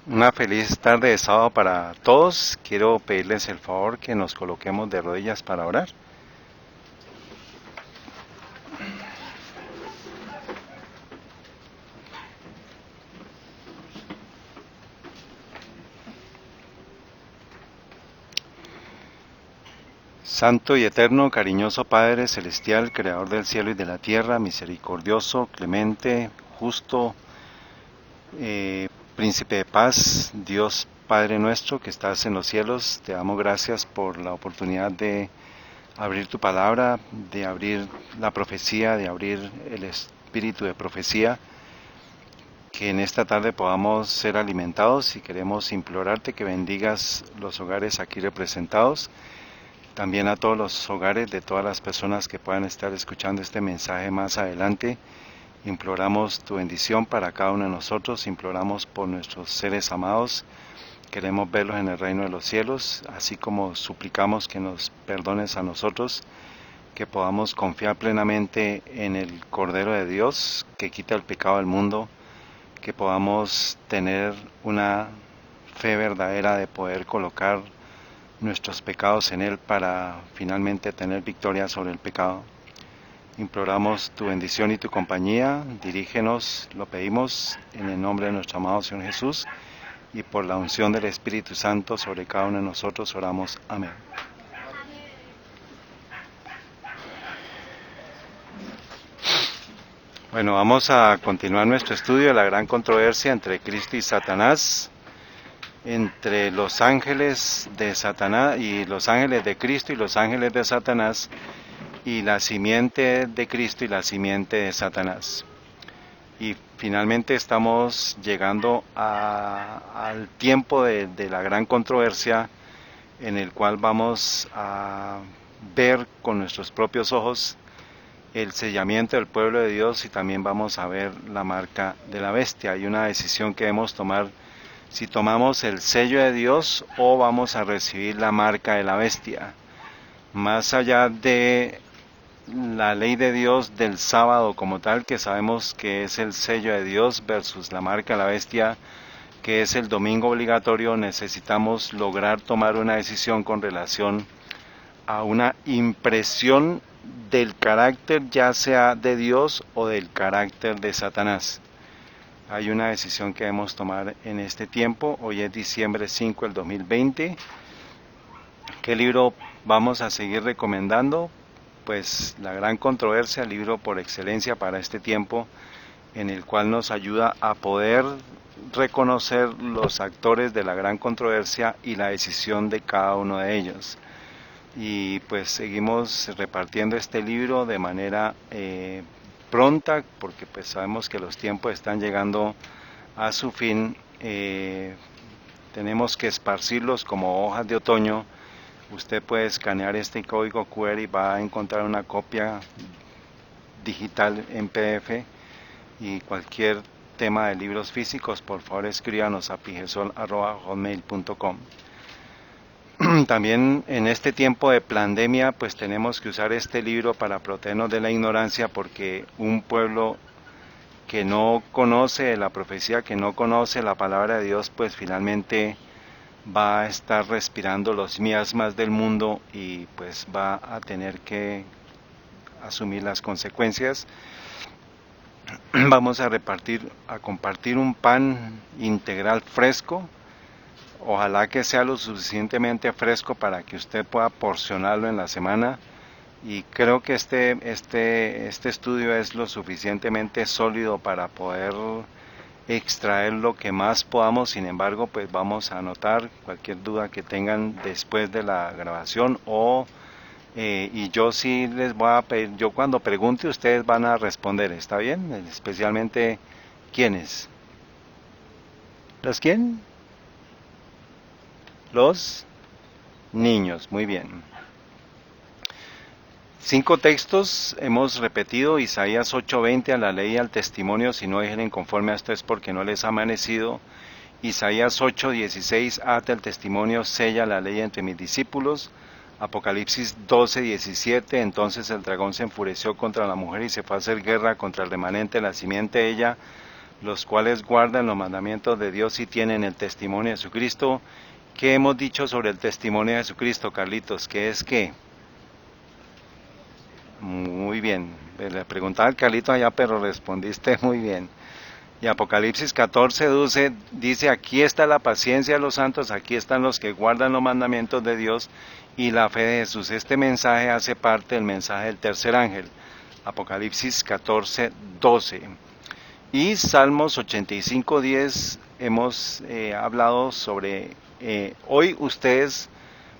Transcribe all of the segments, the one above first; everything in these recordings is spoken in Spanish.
Una feliz tarde de sábado para todos. Quiero pedirles el favor que nos coloquemos de rodillas para orar. Santo y eterno, cariñoso Padre Celestial, Creador del cielo y de la tierra, misericordioso, clemente, justo, Príncipe de paz, Dios Padre nuestro que estás en los cielos, te damos gracias por la oportunidad de abrir tu palabra, de abrir la profecía, de abrir el espíritu de profecía, que en esta tarde podamos ser alimentados y queremos implorarte que bendigas los hogares aquí representados, también a todos los hogares de todas las personas que puedan estar escuchando este mensaje más adelante. Imploramos tu bendición para cada uno de nosotros, imploramos por nuestros seres amados, queremos verlos en el reino de los cielos, así como suplicamos que nos perdones a nosotros, que podamos confiar plenamente en el Cordero de Dios que quita el pecado del mundo, que podamos tener una fe verdadera de poder colocar nuestros pecados en Él para finalmente tener victoria sobre el pecado. Imploramos tu bendición y tu compañía, dirígenos, lo pedimos en el nombre de nuestro amado Señor Jesús y por la unción del Espíritu Santo sobre cada uno de nosotros oramos. Amén. Bueno, vamos a continuar nuestro estudio de la gran controversia entre Cristo y Satanás, entre los ángeles de Satanás y los ángeles de Cristo y los ángeles de Satanás, y la simiente de Cristo y la simiente de Satanás. Y finalmente estamos llegando al tiempo de la gran controversia, en el cual vamos a ver con nuestros propios ojos el sellamiento del pueblo de Dios, y también vamos a ver la marca de la bestia. Hay una decisión que debemos tomar: si tomamos el sello de Dios o vamos a recibir la marca de la bestia. Más allá de la ley de Dios del sábado como tal, que sabemos que es el sello de Dios, versus la marca de la bestia, que es el domingo obligatorio, necesitamos lograr tomar una decisión con relación a una impresión del carácter, ya sea de Dios o del carácter de Satanás. Hay una decisión que debemos tomar en este tiempo. Hoy es diciembre 5 del 2020. ¿Qué libro vamos a seguir recomendando? Pues La Gran Controversia, libro por excelencia para este tiempo, en el cual nos ayuda a poder reconocer los actores de la gran controversia y la decisión de cada uno de ellos. Y pues seguimos repartiendo este libro de manera pronta, porque pues sabemos que los tiempos están llegando a su fin. Tenemos que esparcirlos como hojas de otoño. Usted puede escanear este código QR y va a encontrar una copia digital en PDF. Y cualquier tema de libros físicos, por favor escríbanos a pijesol@hotmail.com. También en este tiempo de pandemia, pues tenemos que usar este libro para protegernos de la ignorancia, porque un pueblo que no conoce la profecía, que no conoce la palabra de Dios, pues finalmente va a estar respirando los miasmas del mundo y pues va a tener que asumir las consecuencias. Vamos a compartir un pan integral fresco. Ojalá que sea lo suficientemente fresco para que usted pueda porcionarlo en la semana. Y creo que este estudio es lo suficientemente sólido para poder extraer lo que más podamos. Sin embargo, pues vamos a anotar cualquier duda que tengan después de la grabación, y yo sí les voy a pedir, yo cuando pregunte ustedes van a responder, ¿está bien? Especialmente, ¿quiénes? ¿Los quién? Los niños, muy bien. 5 textos hemos repetido: Isaías 8:20, a la ley y al testimonio, si no dijeren conforme a esto es porque no les ha amanecido. Isaías 8:16, ata el testimonio, sella la ley entre mis discípulos. Apocalipsis 12:17, entonces el dragón se enfureció contra la mujer y se fue a hacer guerra contra el remanente de la simiente de ella, los cuales guardan los mandamientos de Dios y tienen el testimonio de Jesucristo. ¿Qué hemos dicho sobre el testimonio de Jesucristo, Carlitos? ¿Qué es qué? Muy bien. Le preguntaba al Carlito allá, pero respondiste muy bien. Y Apocalipsis 14:12 dice, aquí está la paciencia de los santos, aquí están los que guardan los mandamientos de Dios y la fe de Jesús. Este mensaje hace parte del mensaje del tercer ángel. Apocalipsis 14:12. Y Salmos 85:10 hemos hablado sobre, hoy ustedes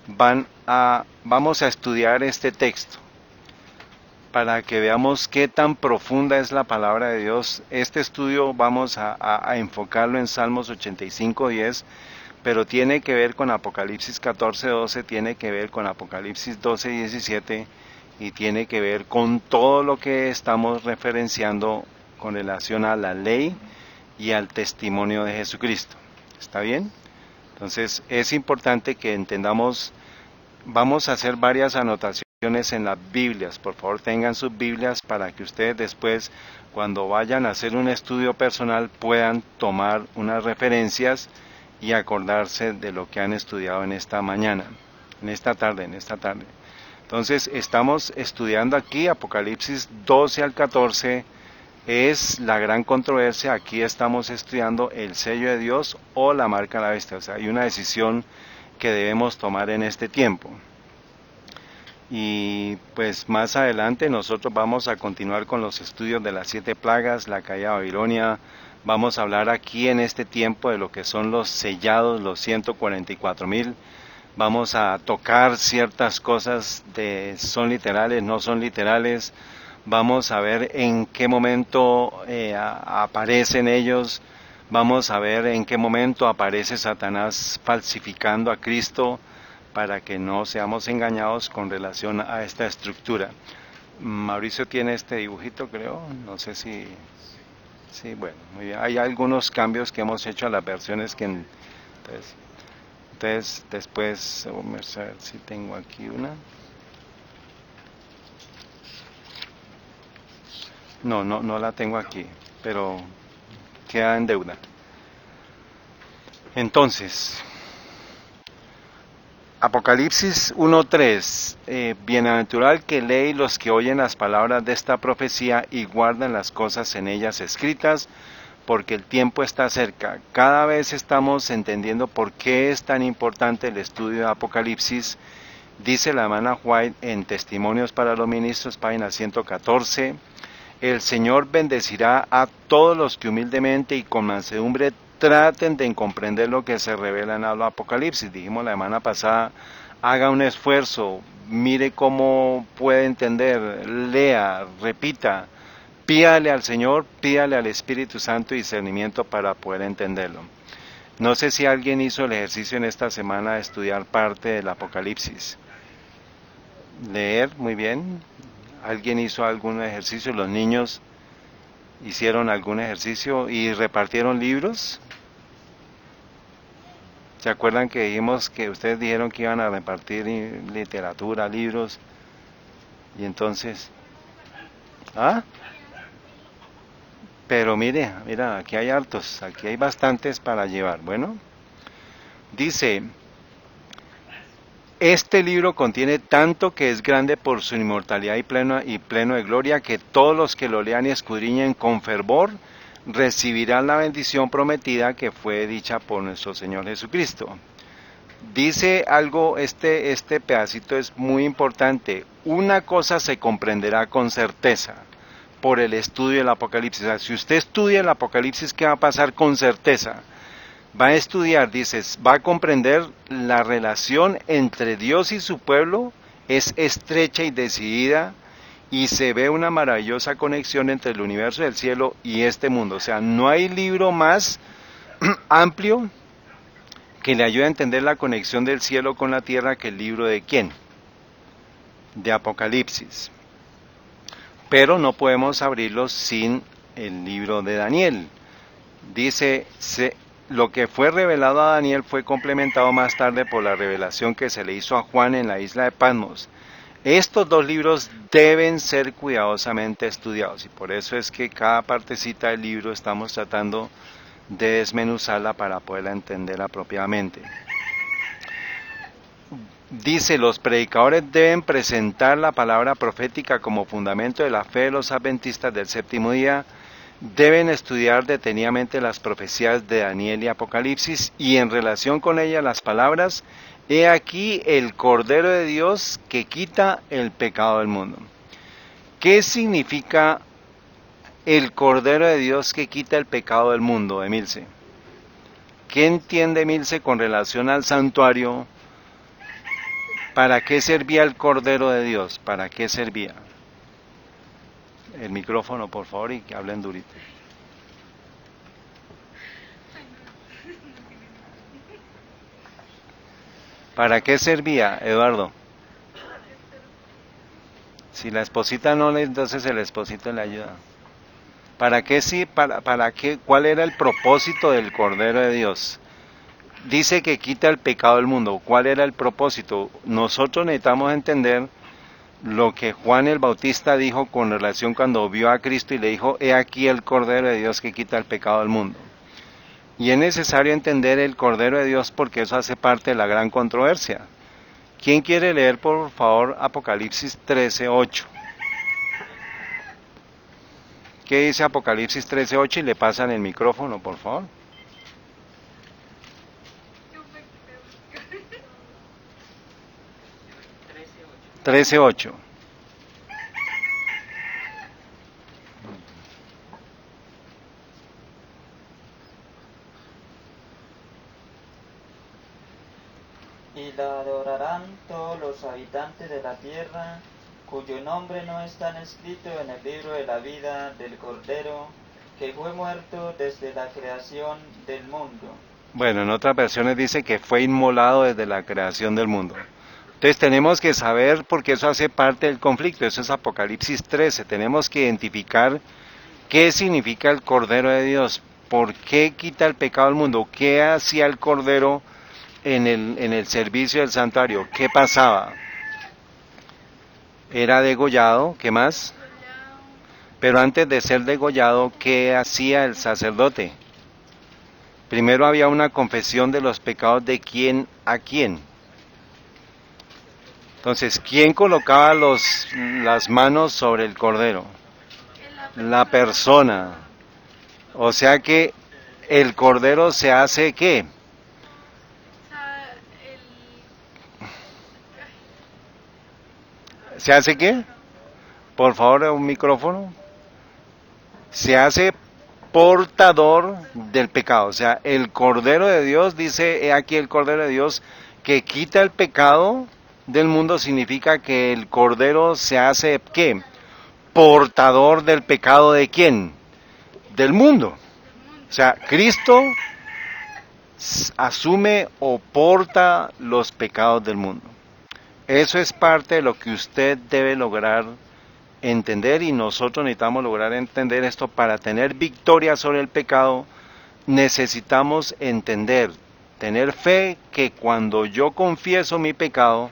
vamos a estudiar este texto para que veamos qué tan profunda es la palabra de Dios. Este estudio vamos a enfocarlo en Salmos 85:10, pero tiene que ver con Apocalipsis 14:12, tiene que ver con Apocalipsis 12:17 y tiene que ver con todo lo que estamos referenciando con relación a la ley y al testimonio de Jesucristo. ¿Está bien? Entonces es importante que entendamos, vamos a hacer varias anotaciones en las Biblias. Por favor, tengan sus Biblias para que ustedes después, cuando vayan a hacer un estudio personal, puedan tomar unas referencias y acordarse de lo que han estudiado en esta mañana, en esta tarde. Entonces, estamos estudiando aquí Apocalipsis 12 al 14, es la gran controversia. Aquí estamos estudiando el sello de Dios o la marca de la bestia. O sea, hay una decisión que debemos tomar en este tiempo. Y pues más adelante nosotros vamos a continuar con los estudios de las 7 plagas, la caída de Babilonia. Vamos a hablar aquí en este tiempo de lo que son los sellados, los 144,000. Vamos a tocar ciertas cosas de son literales, no son literales. Vamos a ver en qué momento aparecen ellos. Vamos a ver en qué momento aparece Satanás falsificando a Cristo, para que no seamos engañados con relación a esta estructura. Mauricio tiene este dibujito, creo, no sé si... Sí, bueno, muy bien. Hay algunos cambios que hemos hecho a las versiones que... Entonces después, vamos a ver si tengo aquí una. No la tengo aquí, pero queda en deuda. Entonces... Apocalipsis 1:3, bienaventurado el que lee y los que oyen las palabras de esta profecía y guardan las cosas en ellas escritas, porque el tiempo está cerca. Cada vez estamos entendiendo por qué es tan importante el estudio de Apocalipsis. Dice la hermana White en Testimonios para los Ministros, página 114, el Señor bendecirá a todos los que humildemente y con mansedumbre traten de comprender lo que se revela en el Apocalipsis. Dijimos la semana pasada, haga un esfuerzo, mire cómo puede entender, lea, repita, pídale al Señor, pídale al Espíritu Santo discernimiento para poder entenderlo. No sé si alguien hizo el ejercicio en esta semana de estudiar parte del Apocalipsis. Leer, muy bien. ¿Alguien hizo algún ejercicio? ¿Los niños hicieron algún ejercicio y repartieron libros? ¿Se acuerdan que dijimos que ustedes dijeron que iban a repartir literatura, libros? Y entonces... Pero mira, aquí hay hartos, aquí hay bastantes para llevar. Bueno, dice... Este libro contiene tanto que es grande por su inmortalidad y pleno de gloria, que todos los que lo lean y escudriñen con fervor recibirán la bendición prometida que fue dicha por nuestro Señor Jesucristo. Dice algo, este pedacito es muy importante. Una cosa se comprenderá con certeza por el estudio del Apocalipsis. O sea, si usted estudia el Apocalipsis, ¿qué va a pasar con certeza? Va a estudiar, dices, va a comprender la relación entre Dios y su pueblo, es estrecha y decidida, y se ve una maravillosa conexión entre el universo del cielo y este mundo. O sea, no hay libro más amplio que le ayude a entender la conexión del cielo con la tierra que el libro de ¿quién? De Apocalipsis. Pero no podemos abrirlo sin el libro de Daniel. Dice, lo que fue revelado a Daniel fue complementado más tarde por la revelación que se le hizo a Juan en la isla de Patmos. Estos dos libros deben ser cuidadosamente estudiados y por eso es que cada partecita del libro estamos tratando de desmenuzarla para poderla entender apropiadamente. Dice, los predicadores deben presentar la palabra profética como fundamento de la fe de los adventistas del séptimo día, deben estudiar detenidamente las profecías de Daniel y Apocalipsis y en relación con ellas las palabras, he aquí el Cordero de Dios que quita el pecado del mundo. ¿Qué significa el Cordero de Dios que quita el pecado del mundo, Emilce? ¿Qué entiende Emilce con relación al santuario? ¿Para qué servía el Cordero de Dios? ¿Para qué servía? El micrófono, por favor, y que hablen durito. ¿Para qué servía, Eduardo? Si la esposita no le, entonces el esposito le ayuda. ¿Para qué sí? ¿Para qué? ¿Cuál era el propósito del Cordero de Dios? Dice que quita el pecado del mundo. ¿Cuál era el propósito? Nosotros necesitamos entender lo que Juan el Bautista dijo con relación cuando vio a Cristo y le dijo, he aquí el Cordero de Dios que quita el pecado del mundo. Y es necesario entender el Cordero de Dios porque eso hace parte de la gran controversia. ¿Quién quiere leer por favor Apocalipsis 13:8? ¿Qué dice Apocalipsis 13:8? Y le pasan el micrófono, por favor. 13:8. Y la adorarán todos los habitantes de la tierra, cuyo nombre no están escrito en el libro de la vida del Cordero, que fue muerto desde la creación del mundo. Bueno, en otras versiones dice que fue inmolado desde la creación del mundo. Entonces tenemos que saber, porque eso hace parte del conflicto, eso es Apocalipsis 13, tenemos que identificar qué significa el Cordero de Dios, por qué quita el pecado del mundo, qué hacía el Cordero en el servicio del santuario, qué pasaba. Era degollado, ¿qué más? Pero antes de ser degollado, ¿qué hacía el sacerdote? Primero había una confesión de los pecados de quién a quién. Entonces, ¿quién colocaba las manos sobre el cordero? La persona. O sea que el cordero se hace ¿qué? ¿Se hace qué? Por favor, un micrófono. Se hace portador del pecado. O sea, el Cordero de Dios, dice, he aquí el Cordero de Dios que quita el pecado del mundo, significa que el Cordero se hace, ¿qué? Portador del pecado de quién? Del mundo. O sea, Cristo asume o porta los pecados del mundo. Eso es parte de lo que usted debe lograr entender y nosotros necesitamos lograr entender esto para tener victoria sobre el pecado. Necesitamos entender, tener fe que cuando yo confieso mi pecado,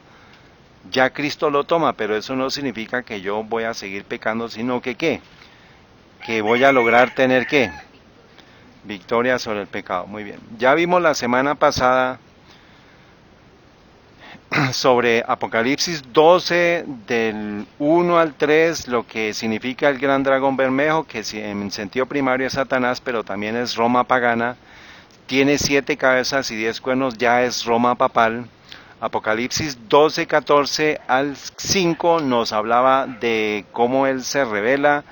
ya Cristo lo toma, pero eso no significa que yo voy a seguir pecando, sino que ¿qué? Que voy a lograr tener ¿qué? Victoria sobre el pecado. Muy bien. Ya vimos la semana pasada sobre Apocalipsis 12 del 1 al 3, lo que significa el gran dragón bermejo, que en sentido primario es Satanás, pero también es Roma pagana, tiene 7 cabezas y 10 cuernos, ya es Roma papal. Apocalipsis 12, 14 al 5 nos hablaba de cómo él se revela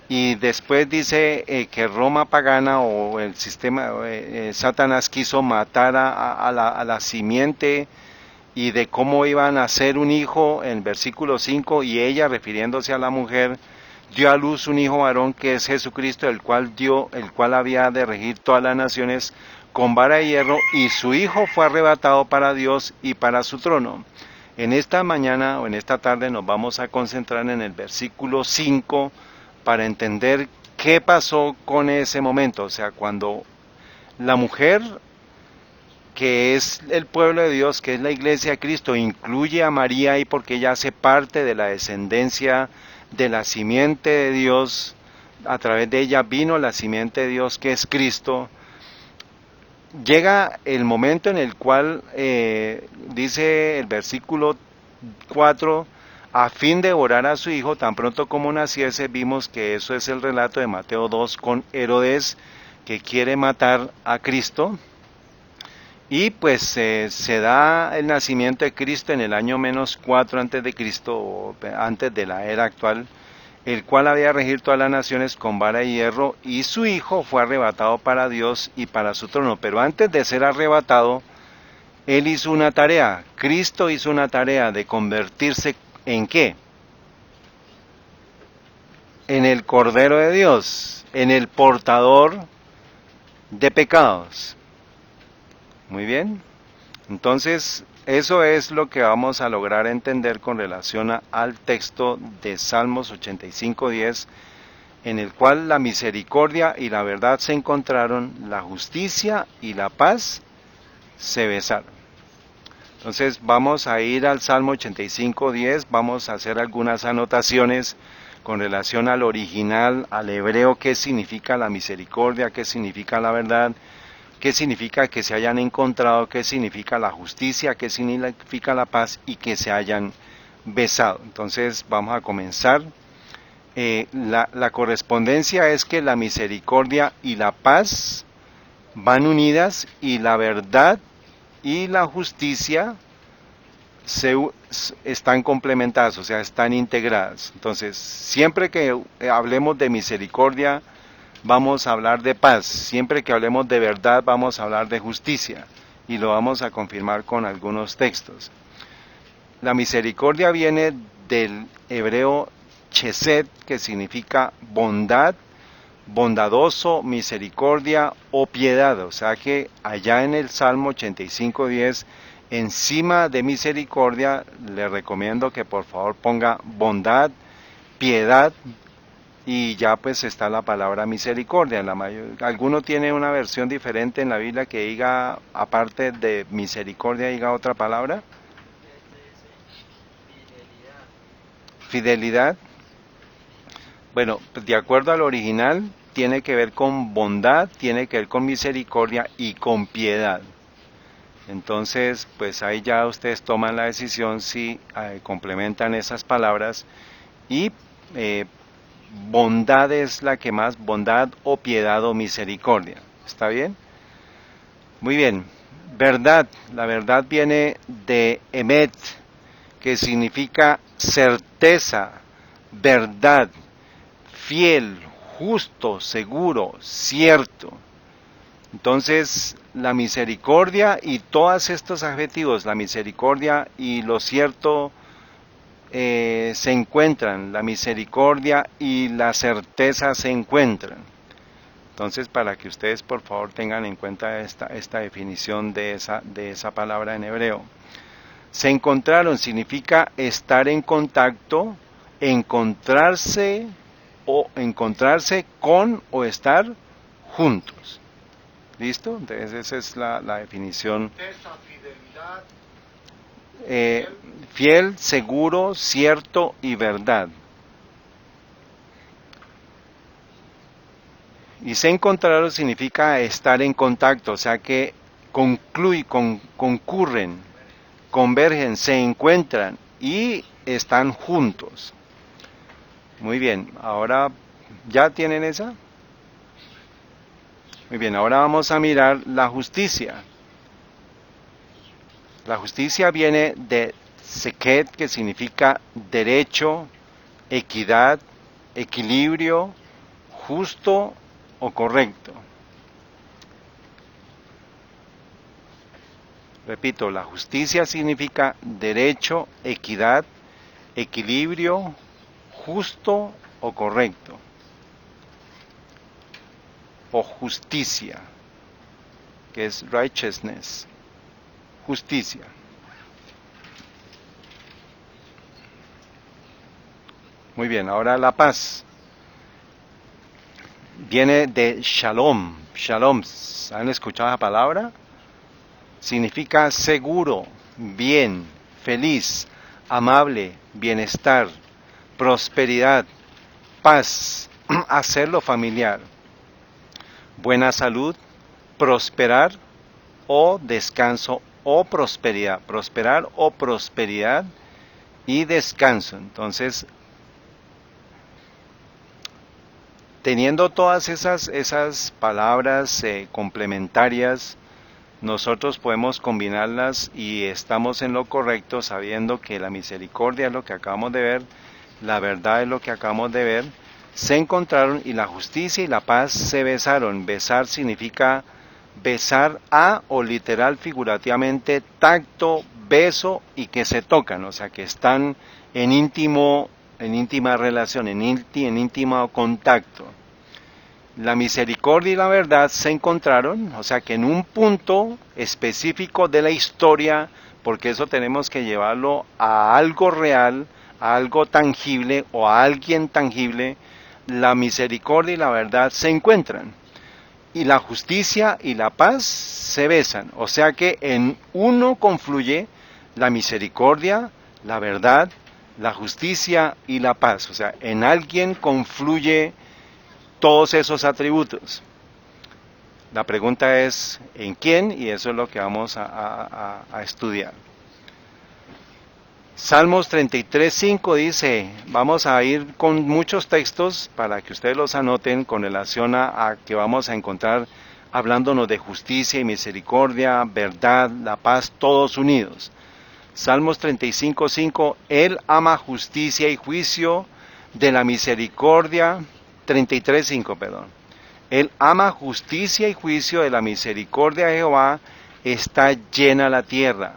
y después dice que Roma pagana o el sistema, Satanás quiso matar a la simiente y de cómo iban a nacer un hijo en versículo 5 y ella, refiriéndose a la mujer, dio a luz un hijo varón que es Jesucristo, el cual había de regir todas las naciones con vara de hierro, y su hijo fue arrebatado para Dios y para su trono. En esta mañana o en esta tarde nos vamos a concentrar en el versículo 5 para entender qué pasó con ese momento, o sea, cuando la mujer que es el pueblo de Dios, que es la iglesia de Cristo, incluye a María ahí porque ella hace parte de la descendencia de la simiente de Dios. A través de ella vino la simiente de Dios, que es Cristo. Llega el momento en el cual dice el versículo 4, a fin de devorar a su hijo tan pronto como naciese. Vimos que eso es el relato de Mateo 2 con Herodes, que quiere matar a Cristo. Y pues se da el nacimiento de Cristo en el año -4 antes de Cristo, o antes de la era actual, el cual había regir todas las naciones con vara de hierro, y su hijo fue arrebatado para Dios y para su trono. Pero antes de ser arrebatado, él hizo una tarea, Cristo hizo una tarea de convertirse ¿en qué? En el Cordero de Dios, en el portador de pecados. Muy bien. Entonces, eso es lo que vamos a lograr entender con relación al texto de Salmos 85:10, en el cual la misericordia y la verdad se encontraron, la justicia y la paz se besaron. Entonces vamos a ir al Salmo 85:10, vamos a hacer algunas anotaciones con relación al original, al hebreo, qué significa la misericordia, qué significa la verdad, qué significa que se hayan encontrado, qué significa la justicia, qué significa la paz y que se hayan besado. Entonces vamos a comenzar. La correspondencia es que la misericordia y la paz van unidas, y la verdad y la justicia están complementadas, o sea, están integradas. Entonces, siempre que hablemos de misericordia, vamos a hablar de paz. Siempre que hablemos de verdad, vamos a hablar de justicia. Y lo vamos a confirmar con algunos textos. La misericordia viene del hebreo chesed, que significa bondad, bondadoso, misericordia o piedad. O sea que allá en el Salmo 85:10, encima de misericordia, le recomiendo que por favor ponga bondad, piedad, y ya pues está la palabra misericordia. ¿Alguno tiene una versión diferente en la Biblia que diga, aparte de misericordia, diga otra palabra? Fidelidad. Bueno, de acuerdo al original, tiene que ver con bondad, tiene que ver con misericordia y con piedad. Entonces, pues ahí ya ustedes toman la decisión si complementan esas palabras. Y bondad es la que más, bondad o piedad o misericordia. ¿Está bien? Muy bien. Verdad. La verdad viene de emet, que significa certeza, verdad, fiel, justo, seguro, cierto. Entonces, la misericordia y todos estos adjetivos, la misericordia y lo cierto, se encuentran, la misericordia y la certeza se encuentran. Entonces, para que ustedes por favor tengan en cuenta esta definición de esa palabra en hebreo. Se encontraron significa estar en contacto, encontrarse o encontrarse con o estar juntos. ¿Listo? Entonces esa es la definición. Esa fidelidad, Fiel, seguro, cierto y verdad. Y se encontraron significa estar en contacto, o sea que concurren, convergen, se encuentran y están juntos. Muy bien, ahora, ¿ya tienen esa? Muy bien, ahora vamos a mirar la justicia. La justicia viene de seket, que significa derecho, equidad, equilibrio, justo o correcto. Repito, la justicia significa derecho, equidad, equilibrio, justo o correcto. O justicia, que es righteousness, justicia. Muy bien, ahora la paz. Viene de shalom. Shalom, ¿han escuchado la palabra? significa seguro, bien, feliz, amable, bienestar, prosperidad, paz, hacerlo familiar, buena salud, prosperar o descanso o prosperidad, prosperar o prosperidad y descanso. Entonces, teniendo todas esas palabras complementarias, nosotros podemos combinarlas y estamos en lo correcto sabiendo que la misericordia es lo que acabamos de ver, la verdad es lo que acabamos de ver, se encontraron y la justicia y la paz se besaron. Besar significa besar a o literal figurativamente tacto, beso y que se tocan, o sea que están en íntima relación, en íntimo contacto. La misericordia y la verdad se encontraron, o sea que en un punto específico de la historia, porque eso tenemos que llevarlo a algo real, a algo tangible o a alguien tangible, la misericordia y la verdad se encuentran. Y la justicia y la paz se besan, o sea que en uno confluye la misericordia, la verdad, la justicia y la paz, o sea, en alguien confluye todos esos atributos. La pregunta es ¿en quién? Y eso es lo que vamos a estudiar. Salmos 33:5 dice, vamos a ir con muchos textos para que ustedes los anoten con relación a que vamos a encontrar hablándonos de justicia y misericordia, verdad, la paz, todos unidos. Salmos 35:5, Él ama justicia y juicio, de la misericordia, 33:5, perdón. Él ama justicia y juicio, de la misericordia de Jehová está llena la tierra.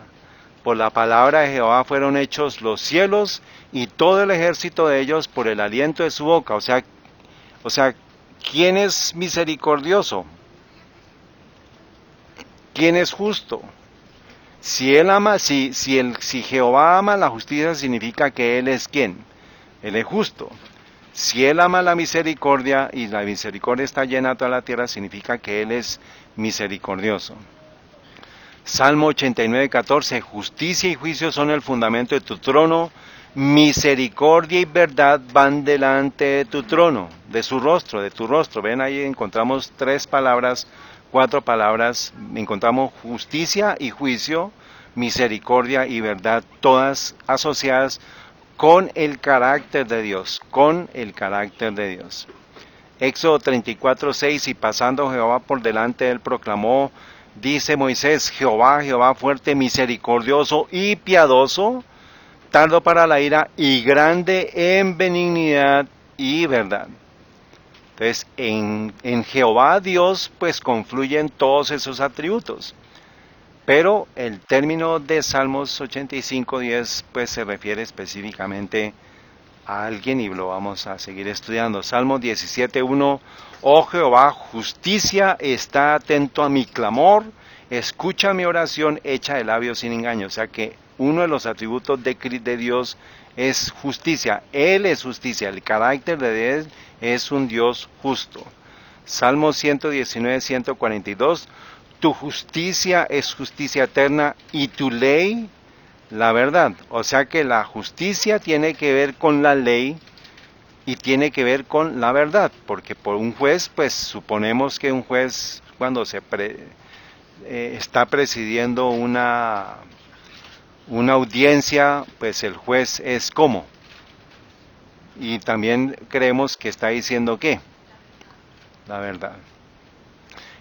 Por la palabra de Jehová fueron hechos los cielos y todo el ejército de ellos por el aliento de su boca. O sea, ¿quién es misericordioso? ¿Quién es justo? Si él ama, si Jehová ama la justicia, significa que él es ¿quién? Él es justo. Si él ama la misericordia y la misericordia está llena toda la tierra, significa que él es misericordioso. Salmo 89:14, justicia y juicio son el fundamento de tu trono, misericordia y verdad van delante de tu trono, de su rostro, de tu rostro. Ven ahí encontramos 4 palabras, encontramos justicia y juicio, misericordia y verdad, todas asociadas con el carácter de Dios, con el carácter de Dios. Éxodo 34:6, y pasando Jehová por delante, él proclamó, dice Moisés, Jehová, Jehová fuerte, misericordioso y piadoso, tardo para la ira y grande en benignidad y verdad. Entonces, en Jehová Dios, pues confluyen todos esos atributos. Pero el término de Salmos 85:10, pues se refiere específicamente a alguien y lo vamos a seguir estudiando. Salmo 17:1, oh Jehová, justicia está atento a mi clamor, escucha mi oración hecha de labios sin engaño. O sea que uno de los atributos de Dios es justicia. Él es justicia, el carácter de Él es un Dios justo. Salmo 119:142, tu justicia es justicia eterna y tu ley la verdad. O sea que la justicia tiene que ver con la ley y tiene que ver con la verdad, porque por un juez, pues suponemos que un juez cuando está presidiendo una audiencia, pues el juez es como. Y también creemos que está diciendo ¿qué? La verdad.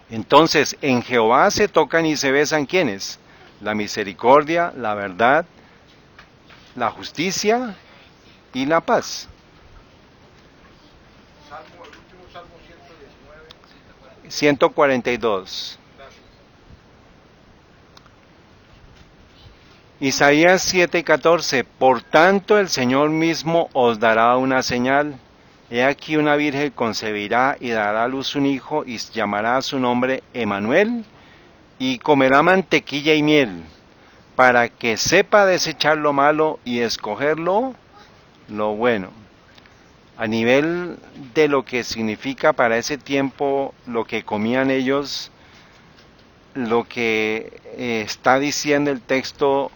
Entonces, en Jehová se tocan y se besan ¿quiénes? La misericordia, la verdad, la justicia y la paz. El último Salmo 119. 142. Isaías 7:14, por tanto el Señor mismo os dará una señal. He aquí una virgen concebirá y dará a luz un hijo y llamará a su nombre Emanuel y comerá mantequilla y miel para que sepa desechar lo malo y escoger lo bueno. A nivel de lo que significa para ese tiempo lo que comían ellos, lo que está diciendo el texto,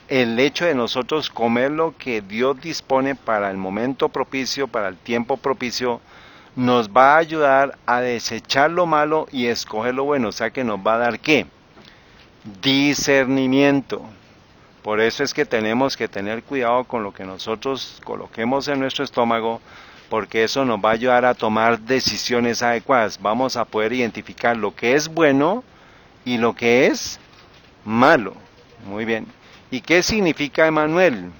el hecho de nosotros comer lo que Dios dispone para el momento propicio, para el tiempo propicio, nos va a ayudar a desechar lo malo y escoger lo bueno. O sea que nos va a dar ¿qué? Discernimiento. Por eso es que tenemos que tener cuidado con lo que nosotros coloquemos en nuestro estómago, porque eso nos va a ayudar a tomar decisiones adecuadas. Vamos a poder identificar lo que es bueno y lo que es malo. Muy bien. ¿Y qué significa Emmanuel?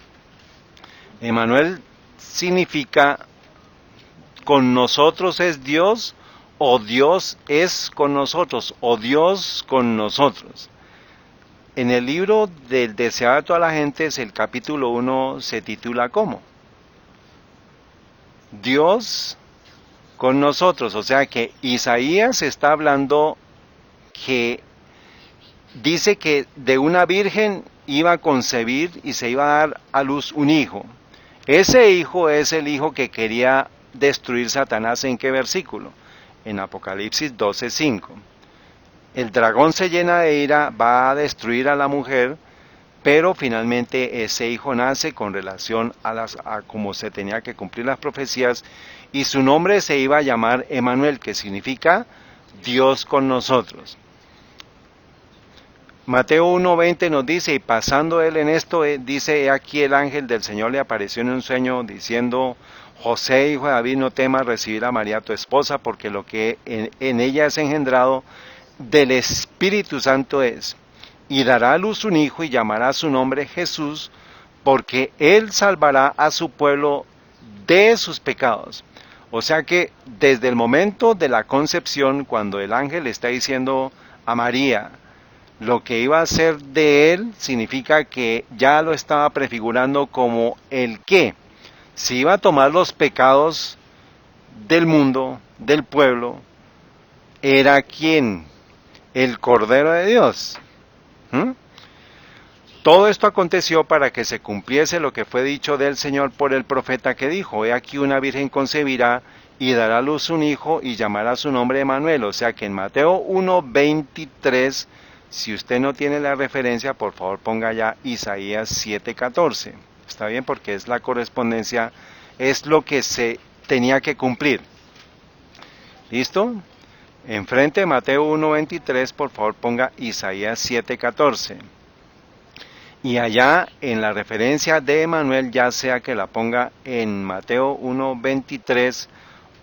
Emmanuel significa con nosotros es Dios, o Dios es con nosotros, o Dios con nosotros. En el libro del deseado de todas las gentes, el capítulo 1 se titula ¿cómo? Dios con nosotros. O sea que Isaías está hablando que dice que de una virgen iba a concebir y se iba a dar a luz un hijo. Ese hijo es el hijo que quería destruir Satanás. ¿En qué versículo? En Apocalipsis 12:5. El dragón se llena de ira, va a destruir a la mujer, pero finalmente ese hijo nace con relación a cómo se tenía que cumplir las profecías, y su nombre se iba a llamar Emmanuel, que significa Dios con nosotros. Mateo 1:20 nos dice, y pasando él en esto, dice, he aquí el ángel del Señor le apareció en un sueño, diciendo, José, hijo de David, no temas recibir a María tu esposa, porque lo que en ella es engendrado del Espíritu Santo es, y dará a luz un hijo y llamará su nombre Jesús, porque él salvará a su pueblo de sus pecados. O sea que desde el momento de la concepción, cuando el ángel está diciendo a María lo que iba a ser de él, significa que ya lo estaba prefigurando como el que se iba a tomar los pecados del mundo, del pueblo. Era quien, el Cordero de Dios. Todo esto aconteció para que se cumpliese lo que fue dicho del Señor por el profeta que dijo, he aquí una virgen concebirá y dará a luz un hijo y llamará su nombre Emmanuel. O sea que en Mateo 1:23, si usted no tiene la referencia, por favor ponga ya Isaías 7:14. Está bien, porque es la correspondencia, es lo que se tenía que cumplir. ¿Listo? Enfrente de Mateo 1:23, por favor ponga Isaías 7:14. Y allá en la referencia de Emmanuel, ya sea que la ponga en Mateo 1:23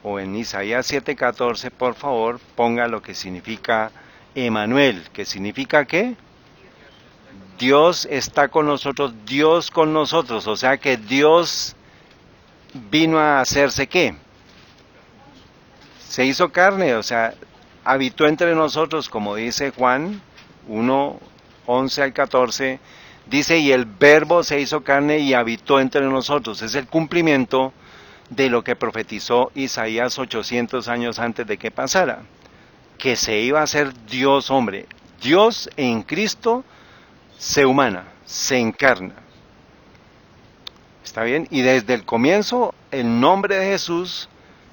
o en Isaías 7:14, por favor ponga lo que significa Emmanuel, que significa ¿qué? Dios está con nosotros, Dios con nosotros. O sea que Dios vino a hacerse ¿qué? Se hizo carne, o sea, habitó entre nosotros, como dice Juan 1:11-14, dice, y el verbo se hizo carne y habitó entre nosotros. Es el cumplimiento de lo que profetizó Isaías 800 años antes de que pasara, que se iba a hacer Dios hombre. Dios en Cristo se humana, se encarna. ¿Está bien? Y desde el comienzo, el nombre de Jesús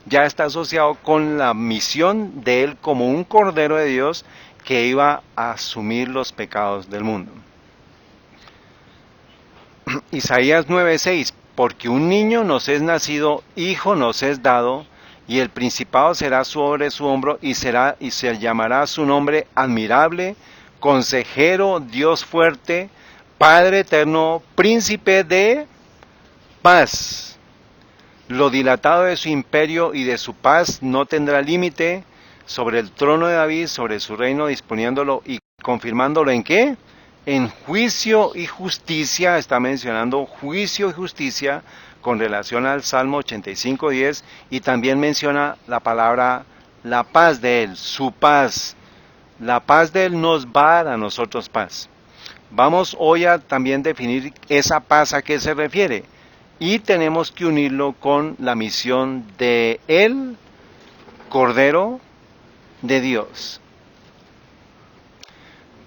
ya está asociado con la misión de él como un Cordero de Dios que iba a asumir los pecados del mundo. Isaías 9:6, porque un niño nos es nacido, hijo nos es dado, y el principado será sobre su hombro, y se llamará su nombre admirable, consejero, Dios fuerte, Padre eterno, príncipe de paz. Lo dilatado de su imperio y de su paz no tendrá límite, sobre el trono de David, sobre su reino, disponiéndolo y confirmándolo ¿en qué? En juicio y justicia. Está mencionando juicio y justicia con relación al Salmo 85:10, y también menciona la palabra la paz de él, su paz. La paz de él nos va a dar a nosotros paz. Vamos hoy a también definir esa paz a qué se refiere, y tenemos que unirlo con la misión de el Cordero de Dios.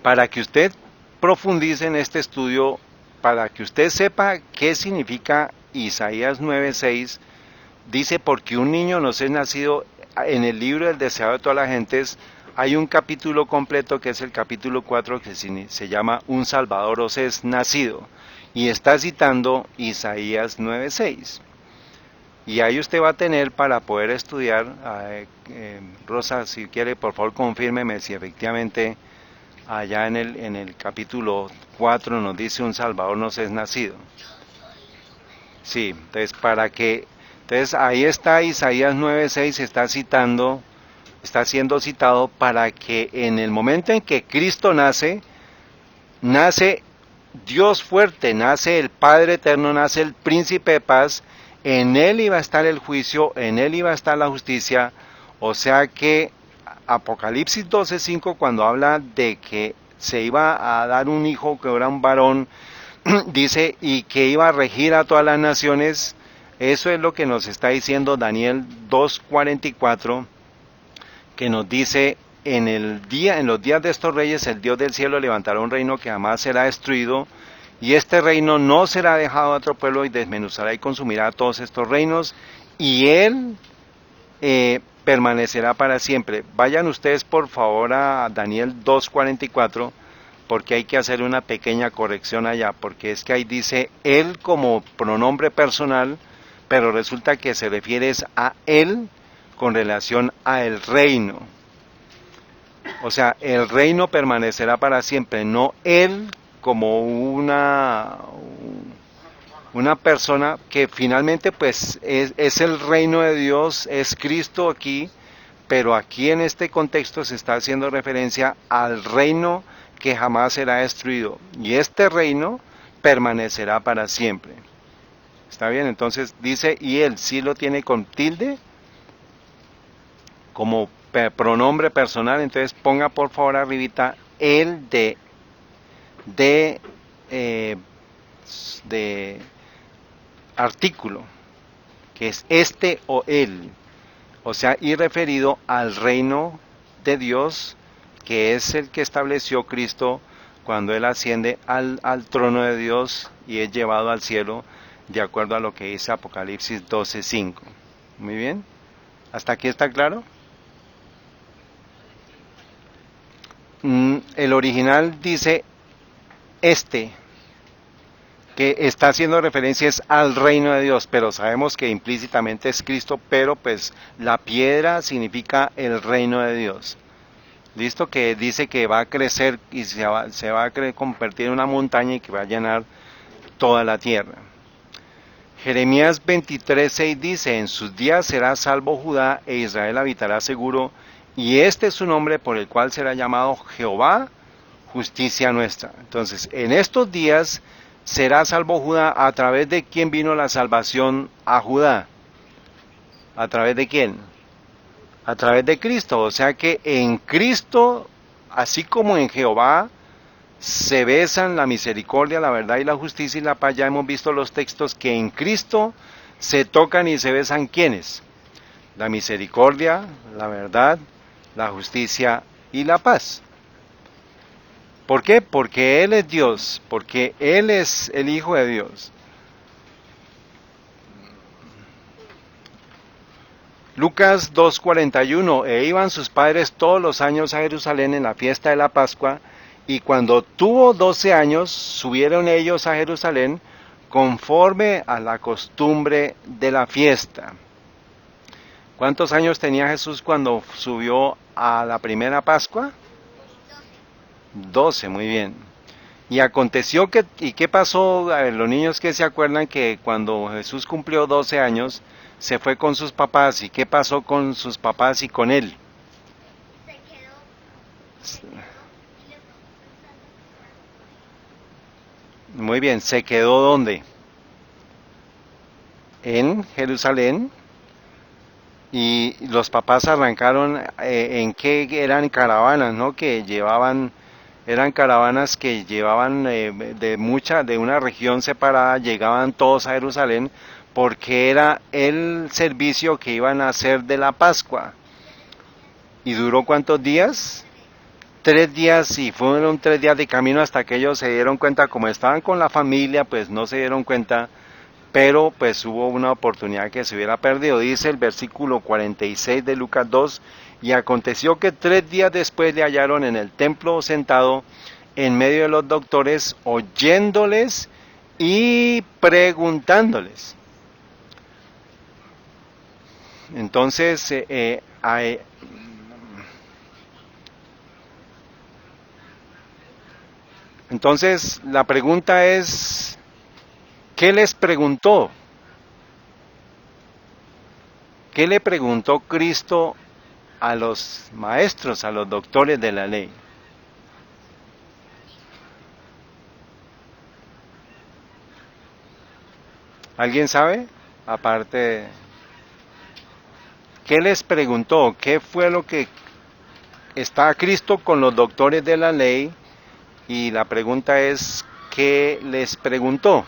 Para que usted profundice en este estudio, para que usted sepa qué significa Isaías 9:6, dice, porque un niño nos es nacido, en el libro del deseado de todas las gentes, hay un capítulo completo que es el capítulo 4 que se llama Un Salvador os es nacido, y está citando Isaías 9:6. Y ahí usted va a tener para poder estudiar, Rosa, si quiere, por favor confírmeme si efectivamente allá en el capítulo 4 nos dice un Salvador nos es nacido. Sí, entonces entonces ahí está Isaías 9:6, está siendo citado para que en el momento en que Cristo nace Dios fuerte, nace el Padre eterno, nace el Príncipe de paz. En él iba a estar el juicio, en él iba a estar la justicia. O sea que Apocalipsis 12:5, cuando habla de que se iba a dar un hijo que era un varón, dice, y que iba a regir a todas las naciones. Eso es lo que nos está diciendo Daniel 2:44, que nos dice, en los días de estos reyes, el Dios del cielo levantará un reino que jamás será destruido, y este reino no será dejado a otro pueblo, y desmenuzará y consumirá todos estos reinos, y él permanecerá para siempre. Vayan ustedes por favor a Daniel 2:44, porque hay que hacer una pequeña corrección allá, porque es que ahí dice él como pronombre personal, pero resulta que se refiere a él con relación a el reino. O sea, el reino permanecerá para siempre, no él como una persona que finalmente pues es el reino de Dios, es Cristo aquí, pero aquí en este contexto se está haciendo referencia al reino que jamás será destruido, y este reino permanecerá para siempre. ¿Está bien? Entonces dice, y él sí lo tiene con tilde como pronombre personal, entonces ponga por favor arribita el de artículo, que es este o él, o sea, y referido al reino de Dios, que es el que estableció Cristo cuando él asciende al trono de Dios y es llevado al cielo, de acuerdo a lo que dice Apocalipsis 12:5. Muy bien, ¿hasta aquí está claro? El original dice que está haciendo referencias al reino de Dios, pero sabemos que implícitamente es Cristo, pero pues la piedra significa el reino de Dios. Listo, que dice que va a crecer y se va a convertir en una montaña y que va a llenar toda la tierra. Jeremías 23:6 dice, en sus días será salvo Judá e Israel habitará seguro, y este es su nombre por el cual será llamado Jehová, justicia nuestra. Entonces, en estos días será salvo Judá. ¿A través de quién vino la salvación a Judá? ¿A través de quién? A través de Cristo. O sea que en Cristo, así como en Jehová, se besan la misericordia, la verdad y la justicia y la paz. Ya hemos visto los textos que en Cristo se tocan y se besan ¿quiénes? La misericordia, la verdad, la justicia y la paz. ¿Por qué? Porque Él es Dios, porque Él es el Hijo de Dios. Lucas 2:41, e iban sus padres todos los años a Jerusalén en la fiesta de la Pascua, y cuando tuvo 12 años, subieron ellos a Jerusalén conforme a la costumbre de la fiesta. ¿Cuántos años tenía Jesús cuando subió a la primera Pascua? 12, muy bien. Y aconteció que, ¿y qué pasó? A ver, los niños que se acuerdan que cuando Jesús cumplió 12 años, se fue con sus papás. ¿Y qué pasó con sus papás y con él? Muy bien, ¿se quedó dónde? En Jerusalén. Y los papás arrancaron, ¿en qué eran caravanas, no? Que llevaban, eran caravanas que llevaban de una región separada, llegaban todos a Jerusalén, porque era el servicio que iban a hacer de la Pascua. ¿Y duró cuántos días? 3 días, y fueron 3 días de camino hasta que ellos se dieron cuenta, como estaban con la familia, pues no se dieron cuenta, pero pues hubo una oportunidad que se hubiera perdido. Dice el versículo 46 de Lucas 2, Y aconteció que 3 días después le hallaron en el templo sentado en medio de los doctores, oyéndoles y preguntándoles. Entonces, la pregunta es, ¿qué les preguntó? ¿Qué le preguntó Cristo a los maestros, a los doctores de la ley? ¿Alguien sabe? Aparte, ¿qué les preguntó? ¿Qué fue lo que está Cristo con los doctores de la ley? Y la pregunta es, ¿qué les preguntó?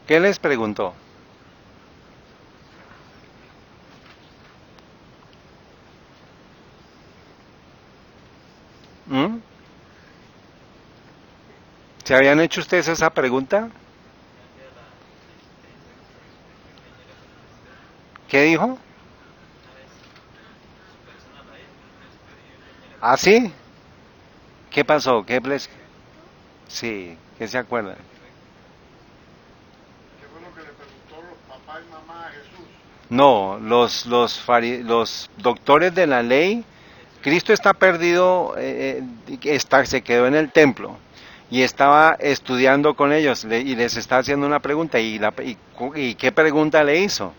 ¿Qué les preguntó? ¿Se habían hecho ustedes esa pregunta? ¿Qué dijo? ¿Ah, sí? ¿Qué pasó? Sí, ¿qué se acuerdan? ¿Qué fue lo que le preguntó los papás y mamá a Jesús? No, los doctores de la ley, Cristo está perdido, se quedó en el templo y estaba estudiando con ellos y les está haciendo una pregunta. ¿Y qué pregunta le hizo?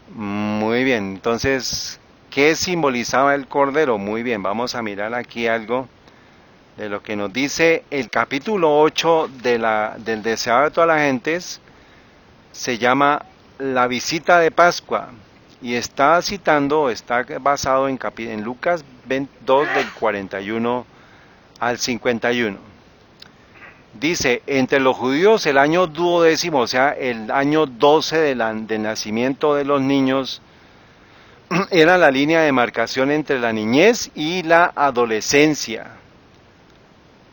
Muy bien, entonces, ¿qué simbolizaba el cordero? Muy bien, vamos a mirar aquí algo de lo que nos dice el capítulo 8 del deseado de todas las gentes. Se llama la visita de Pascua y está basado en Lucas 22 del 41 al 51. Dice, entre los judíos el año 12, o sea, el año 12 del nacimiento de los niños, era la línea de marcación entre la niñez y la adolescencia.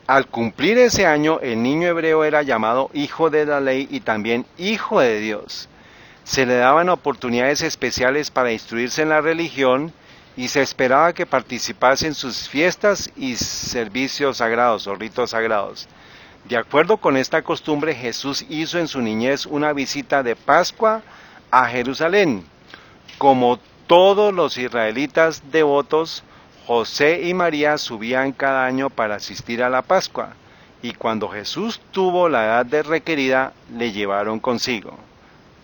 Al cumplir ese año, el niño hebreo era llamado hijo de la ley y también hijo de Dios. Se le daban oportunidades especiales para instruirse en la religión y se esperaba que participase en sus fiestas y servicios sagrados o ritos sagrados. De acuerdo con esta costumbre, Jesús hizo en su niñez una visita de Pascua a Jerusalén. Como todos los israelitas devotos, José y María subían cada año para asistir a la Pascua, y cuando Jesús tuvo la edad requerida, le llevaron consigo.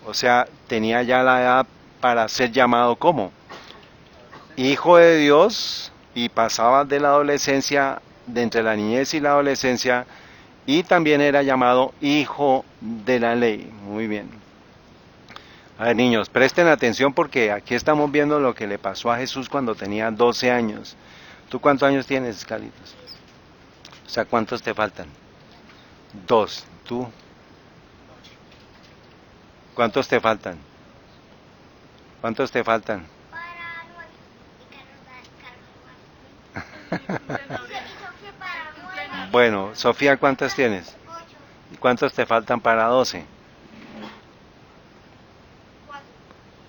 O sea, tenía ya la edad para ser llamado como hijo de Dios, y pasaba de la adolescencia, de entre la niñez y la adolescencia, y también era llamado hijo de la ley. Muy bien. A ver, niños, presten atención porque aquí estamos viendo lo que le pasó a Jesús cuando tenía 12 años. ¿Tú cuántos años tienes, Carlitos? O sea, ¿cuántos te faltan? 2. ¿Tú? ¿Cuántos te faltan? ¿Cuántos te faltan? Bueno, Sofía, ¿cuántas tienes? ¿Y cuántos te faltan para 12?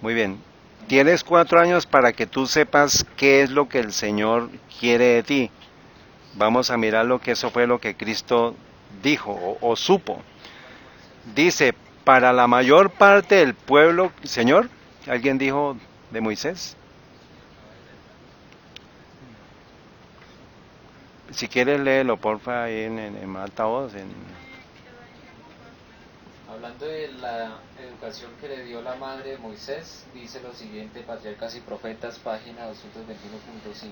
Muy bien. Tienes 4 años para que tú sepas qué es lo que el Señor quiere de ti. Vamos a mirar lo que eso fue lo que Cristo dijo o supo. Dice, para la mayor parte del pueblo, Señor, ¿alguien dijo de Moisés? Si quieres léelo, porfa, ahí en alta voz. Hablando de la educación que le dio la madre de Moisés, dice lo siguiente, Patriarcas y Profetas, página 221.5.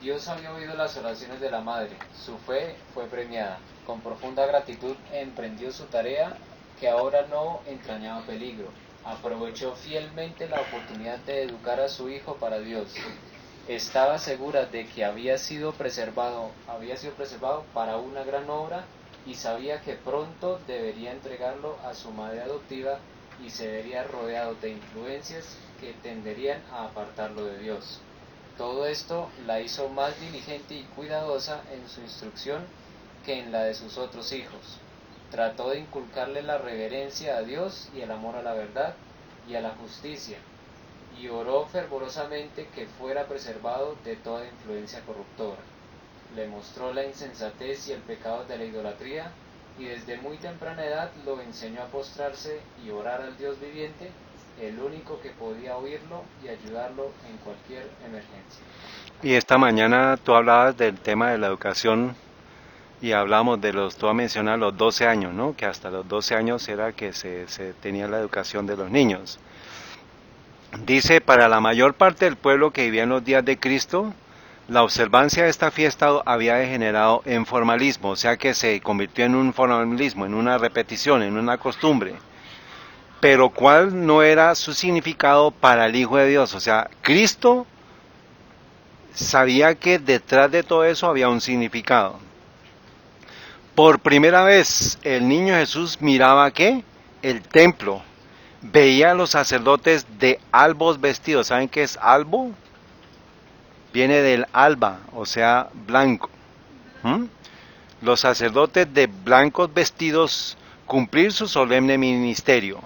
Dios había oído las oraciones de la madre, su fe fue premiada, con profunda gratitud emprendió su tarea que ahora no entrañaba peligro, aprovechó fielmente la oportunidad de educar a su hijo para Dios, estaba segura de que había sido preservado para una gran obra y sabía que pronto debería entregarlo a su madre adoptiva y se vería rodeado de influencias que tenderían a apartarlo de Dios. Todo esto la hizo más diligente y cuidadosa en su instrucción que en la de sus otros hijos. Trató de inculcarle la reverencia a Dios y el amor a la verdad y a la justicia, y oró fervorosamente que fuera preservado de toda influencia corruptora. Le mostró la insensatez y el pecado de la idolatría, y desde muy temprana edad lo enseñó a postrarse y orar al Dios viviente, el único que podía oírlo y ayudarlo en cualquier emergencia. Y esta mañana tú hablabas del tema de la educación y hablamos de tú mencionas los 12 años, ¿no? Que hasta los 12 años era que se tenía la educación de los niños. Dice, para la mayor parte del pueblo que vivía en los días de Cristo, la observancia de esta fiesta había degenerado en formalismo, o sea que se convirtió en un formalismo, en una repetición, en una costumbre. Pero ¿cuál no era su significado para el Hijo de Dios? O sea, Cristo sabía que detrás de todo eso había un significado. Por primera vez el niño Jesús miraba ¿qué? El templo. Veía a los sacerdotes de albos vestidos. ¿Saben qué es albo? Viene del alba, o sea, blanco. Los sacerdotes de blancos vestidos cumplir su solemne ministerio.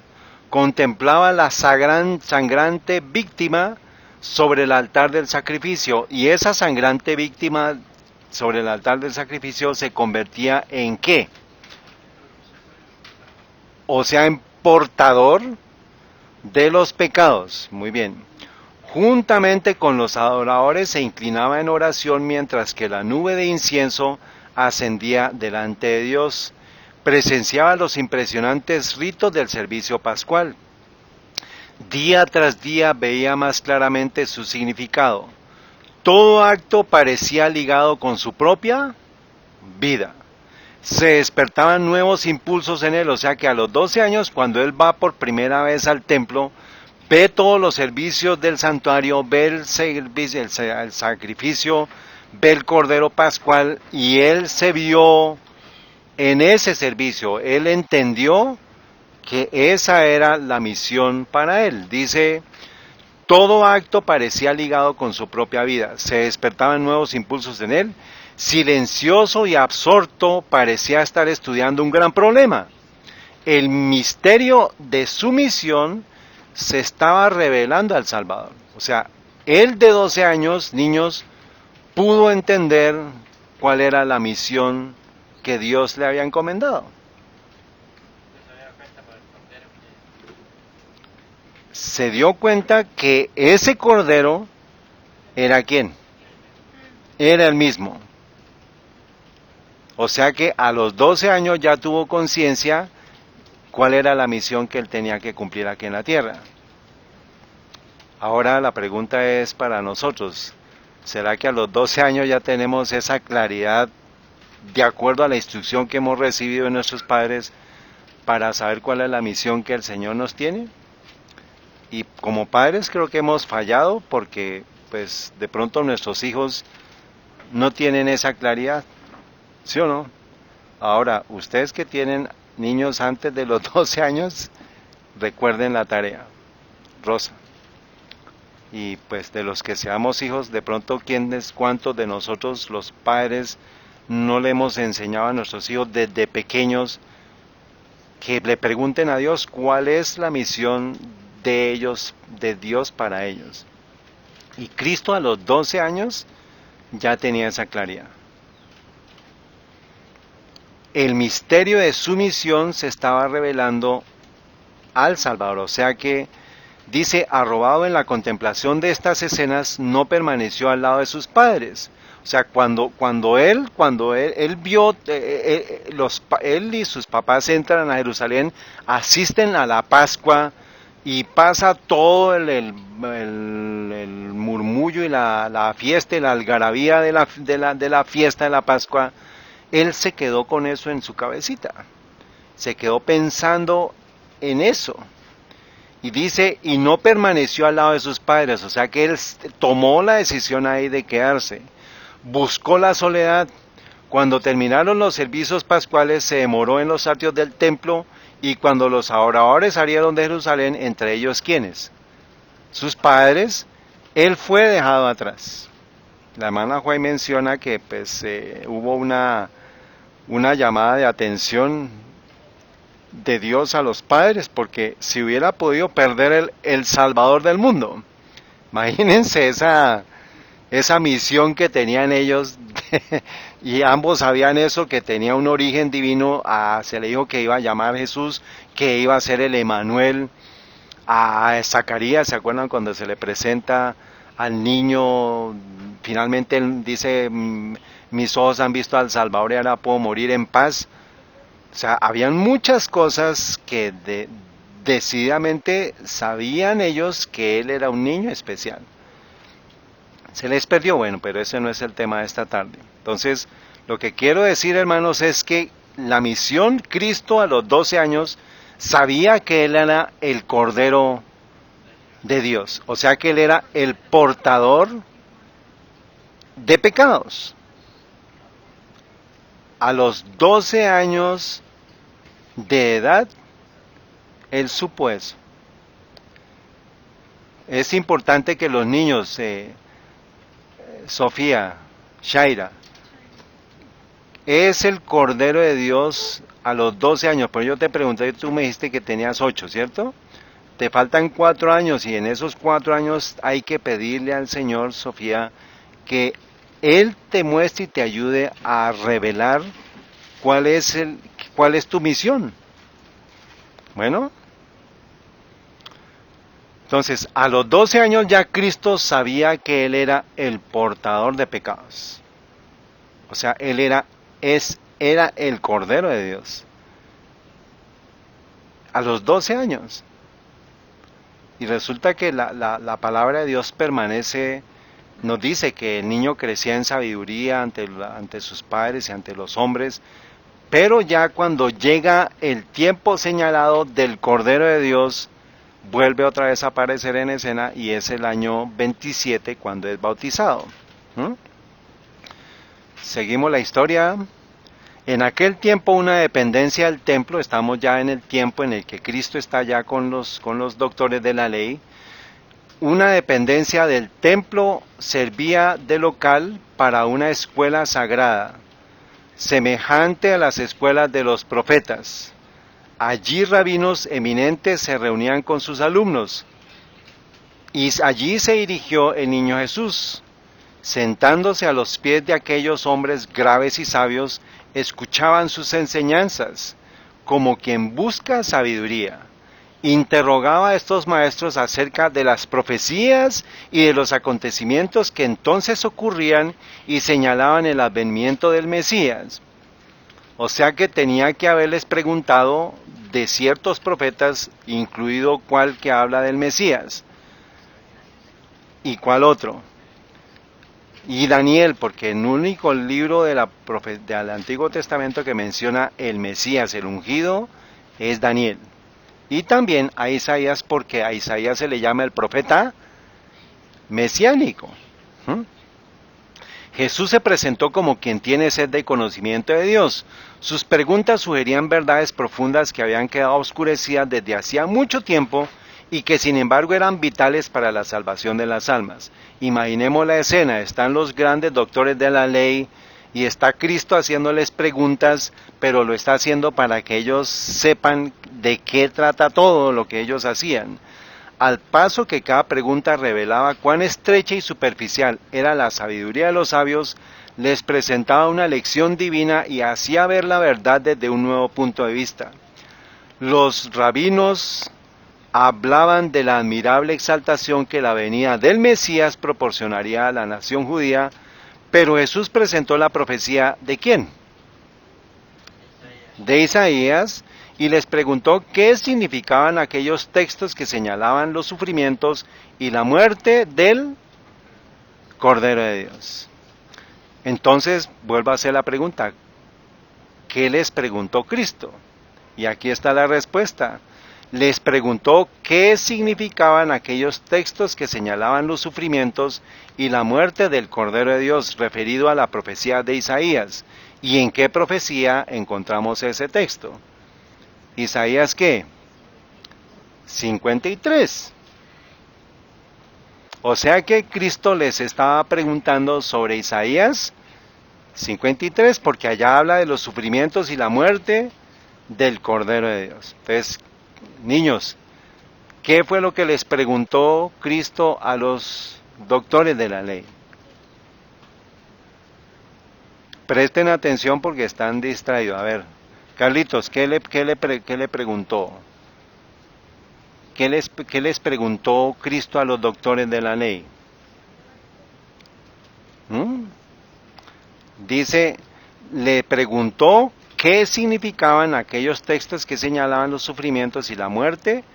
Contemplaba la sangrante víctima sobre el altar del sacrificio, y esa sangrante víctima sobre el altar del sacrificio se convertía en ¿qué? O sea, en portador de los pecados. Muy bien. Juntamente con los adoradores se inclinaba en oración mientras que la nube de incienso ascendía delante de Dios. Presenciaba los impresionantes ritos del servicio pascual. Día tras día veía más claramente su significado. Todo acto parecía ligado con su propia vida. Se despertaban nuevos impulsos en él, o sea que a los 12 años, cuando él va por primera vez al templo, ve todos los servicios del santuario, ve el sacrificio, ve el Cordero Pascual, y él se vio en ese servicio. Él entendió que esa era la misión para él. Dice, todo acto parecía ligado con su propia vida. Se despertaban nuevos impulsos en él. Silencioso y absorto, parecía estar estudiando un gran problema. El misterio de su misión se estaba revelando al Salvador. O sea, él de 12 años, niños, pudo entender cuál era la misión que Dios le había encomendado. Se dio cuenta que ese cordero era ¿quién? Era el mismo. O sea que a los 12 años ya tuvo conciencia cuál era la misión que él tenía que cumplir aquí en la tierra. Ahora la pregunta es para nosotros, ¿será que a los 12 años ya tenemos esa claridad de acuerdo a la instrucción que hemos recibido de nuestros padres para saber cuál es la misión que el Señor nos tiene? Y como padres creo que hemos fallado porque pues de pronto nuestros hijos no tienen esa claridad, ¿sí o no? Ahora, ustedes que tienen niños antes de los 12 años, recuerden la tarea. Rosa. Y pues de los que seamos hijos, de pronto ¿cuántos de nosotros los padres no le hemos enseñado a nuestros hijos desde pequeños que le pregunten a Dios cuál es la misión de ellos, de Dios para ellos? Y Cristo a los 12 años ya tenía esa claridad. El misterio de su misión se estaba revelando al Salvador, o sea que dice, arrobado en la contemplación de estas escenas, no permaneció al lado de sus padres. O sea, cuando él vio, él y sus papás entran a Jerusalén, asisten a la Pascua y pasa todo el murmullo y la fiesta y la algarabía de la fiesta de la Pascua. Él se quedó con eso en su cabecita, se quedó pensando en eso. Y dice, y no permaneció al lado de sus padres, o sea que él tomó la decisión ahí de quedarse. Buscó la soledad. Cuando terminaron los servicios pascuales, se demoró en los atrios del templo, y cuando los adoradores salieron de Jerusalén, entre ellos, ¿quiénes? Sus padres, él fue dejado atrás. La hermana Juay menciona que pues hubo una llamada de atención de Dios a los padres, porque si hubiera podido perder el Salvador del mundo, imagínense esa misión que tenían ellos, y ambos sabían eso, que tenía un origen divino. Se le dijo que iba a llamar Jesús, que iba a ser el Emanuel. A Zacarías, ¿se acuerdan cuando se le presenta al niño? Finalmente él dice, mis ojos han visto al Salvador y ahora puedo morir en paz. O sea, habían muchas cosas que decididamente sabían ellos que él era un niño especial. Se les perdió, bueno, pero ese no es el tema de esta tarde. Entonces, lo que quiero decir, hermanos, es que la misión, Cristo a los 12 años sabía que él era el Cordero de Dios, o sea que él era el portador de pecados. A los 12 años de edad, él supo eso. Es importante que los niños, Sofía, Shaira, es el Cordero de Dios a los 12 años, pero yo te pregunté, tú me dijiste que tenías 8, ¿cierto? Te faltan 4 años y en esos 4 años hay que pedirle al Señor, Sofía, que Él te muestre y te ayude a revelar cuál es tu misión. Bueno, entonces a los 12 años ya Cristo sabía que Él era el portador de pecados. O sea, Él era el Cordero de Dios. A los 12 años. Y resulta que la palabra de Dios permanece, nos dice que el niño crecía en sabiduría ante sus padres y ante los hombres, pero ya cuando llega el tiempo señalado del Cordero de Dios, vuelve otra vez a aparecer en escena y es el año 27 cuando es bautizado. Seguimos la historia. En aquel tiempo una dependencia del templo, estamos ya en el tiempo en el que Cristo está ya con los doctores de la ley, una dependencia del templo servía de local para una escuela sagrada, semejante a las escuelas de los profetas. Allí rabinos eminentes se reunían con sus alumnos, y allí se dirigió el niño Jesús. Sentándose a los pies de aquellos hombres graves y sabios, escuchaban sus enseñanzas, como quien busca sabiduría. Interrogaba a estos maestros acerca de las profecías y de los acontecimientos que entonces ocurrían y señalaban el advenimiento del Mesías. O sea que tenía que haberles preguntado de ciertos profetas, incluido cuál que habla del Mesías. ¿Y cuál otro? Y Daniel, porque el único libro del Antiguo Testamento que menciona el Mesías, el ungido, es Daniel. Y también a Isaías, porque a Isaías se le llama el profeta mesiánico. Jesús se presentó como quien tiene sed de conocimiento de Dios. Sus preguntas sugerían verdades profundas que habían quedado oscurecidas desde hacía mucho tiempo y que sin embargo eran vitales para la salvación de las almas. Imaginemos la escena, están los grandes doctores de la ley y está Cristo haciéndoles preguntas, pero lo está haciendo para que ellos sepan de qué trata todo lo que ellos hacían. Al paso que cada pregunta revelaba cuán estrecha y superficial era la sabiduría de los sabios, les presentaba una lección divina y hacía ver la verdad desde un nuevo punto de vista. Los rabinos hablaban de la admirable exaltación que la venida del Mesías proporcionaría a la nación judía, pero Jesús presentó la profecía ¿de quién? De Isaías, y les preguntó qué significaban aquellos textos que señalaban los sufrimientos y la muerte del Cordero de Dios. Entonces, vuelvo a hacer la pregunta, ¿qué les preguntó Cristo? Y aquí está la respuesta. Les preguntó qué significaban aquellos textos que señalaban los sufrimientos y la muerte del Cordero de Dios, referido a la profecía de Isaías. ¿Y en qué profecía encontramos ese texto? ¿Isaías qué? 53. O sea que Cristo les estaba preguntando sobre Isaías 53, porque allá habla de los sufrimientos y la muerte del Cordero de Dios. Entonces, niños, ¿qué fue lo que les preguntó Cristo a los doctores de la ley? Presten atención porque están distraídos. A ver, Carlitos, ¿qué le preguntó? ¿Qué les preguntó Cristo a los doctores de la ley? Dice, le preguntó qué significaban aquellos textos que señalaban los sufrimientos y la muerte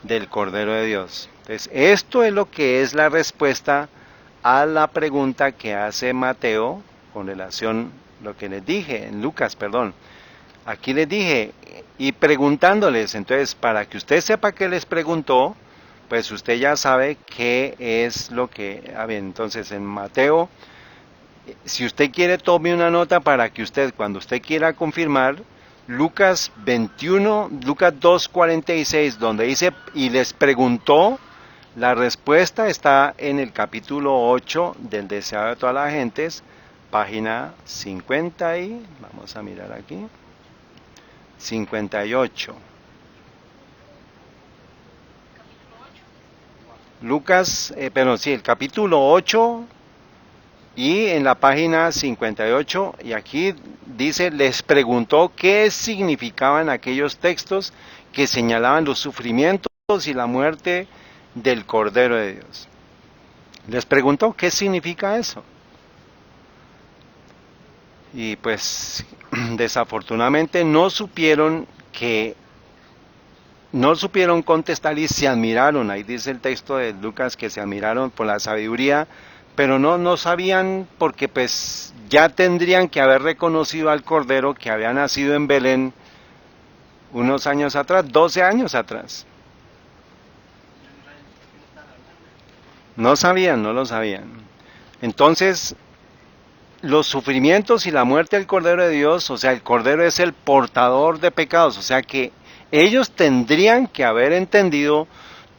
del Cordero de Dios. Entonces, esto es lo que es la respuesta a la pregunta que hace Mateo con relación a lo que les dije, en Lucas, perdón. Aquí les dije, y preguntándoles, entonces, para que usted sepa qué les preguntó, pues usted ya sabe qué es lo que... entonces en Mateo, si usted quiere, tome una nota para que usted, cuando usted quiera confirmar, Lucas 21, Lucas 2:46, donde dice, y les preguntó, la respuesta está en el capítulo 8 del Deseado de todas las gentes, página 50 y, vamos a mirar aquí, 58. Lucas, el capítulo 8 y en la página 58, y aquí dice, les preguntó qué significaban aquellos textos que señalaban los sufrimientos y la muerte del Cordero de Dios. Les preguntó qué significa eso. Y pues desafortunadamente no supieron contestar y se admiraron. Ahí dice el texto de Lucas que se admiraron por la sabiduría, pero no sabían, porque pues ya tendrían que haber reconocido al Cordero que había nacido en Belén unos años atrás, 12 años atrás. No lo sabían. Entonces, los sufrimientos y la muerte del Cordero de Dios, o sea, el Cordero es el portador de pecados, o sea que ellos tendrían que haber entendido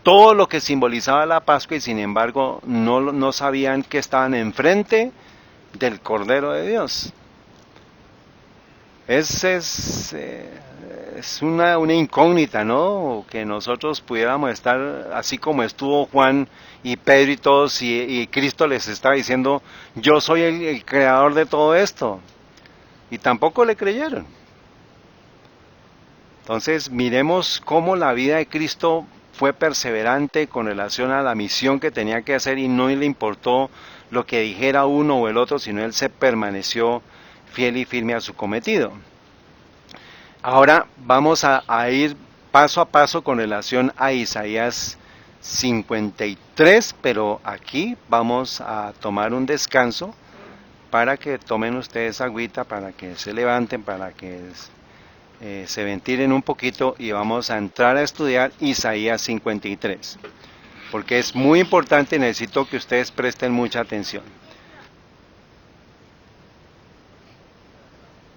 todo lo que simbolizaba la Pascua y sin embargo no sabían que estaban enfrente del Cordero de Dios. Es una incógnita, ¿no? Que nosotros pudiéramos estar así como estuvo Juan y Pedro y todos, y Cristo les estaba diciendo, yo soy el creador de todo esto. Y tampoco le creyeron. Entonces miremos cómo la vida de Cristo fue perseverante con relación a la misión que tenía que hacer y no le importó lo que dijera uno o el otro, sino él se permaneció fiel y firme a su cometido. Ahora vamos a ir paso a paso con relación a Isaías 53, pero aquí vamos a tomar un descanso para que tomen ustedes agüita, para que se levanten, para que se ventilen un poquito y vamos a entrar a estudiar Isaías 53, porque es muy importante y necesito que ustedes presten mucha atención.